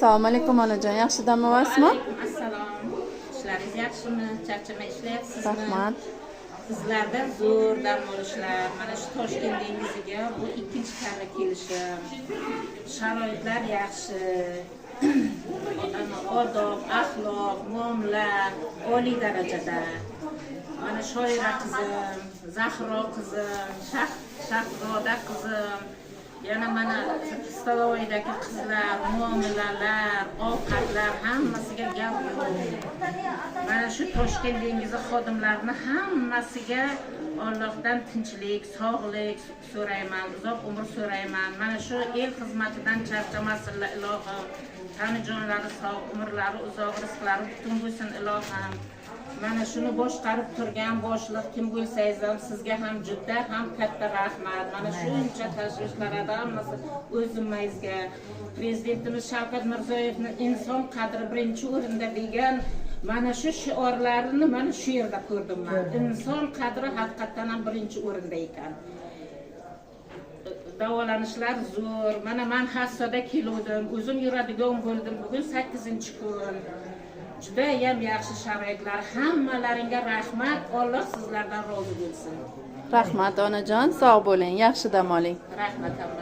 Assalomu alaykum onajon, yaxshi dam olasizmi? Assalom. Ishlaringiz yaxshimi? Charchamay ishlayapsizmi? Rahmat. Sizlardan zo'r dam olishlar. Mana shu Toshkent dengiziga bu ikkinchi karra kelishim. Sharoitlar yaxshi. Odob, axloq, muomala oliy darajada. Mana shoira qizim, Zahro qizim, Shahzoda qizim, yana mana Stolovoydagi qizlar, muomalalar, ovqatlar hammasiga gap yo'q. Mana shu Toshkent dengizi xodimlarini hammasiga Allohdan tinchlik, sog'lik so'rayman, uzoq umr so'rayman. Mana shu el xizmatidan charchamasinlar ilohim. Tanijonlari sog', umrlari uzoq, rizqlari butun bo'lsin ilohim. Mana shuni boshqarib turgan boshliq kim bo'lsangiz ham sizga ham juda ham katta rahmat. Mana shuncha tashvishlarga hammasi o'z zimmangizga. Prezidentimiz Shavkat Mirziyoyevning inson qadri birinchi o'rinda degan mana shu shiorlarini mana shu yerda ko'rdim men. Inson qadri haqiqatan ham birinchi o'rinda ekan. Davolanishlar zo'r. Mana men hassada keldim, o'zim yuradigan bo'ldim. Bugun 8-kun. Juda ham yaxshi sharoitlar. Hammalaringga rahmat. Alloh sizlardan rozi bo'lsin. Rahmat onajon, sog' bo'ling, yaxshi dam oling. Rahmat hammalar.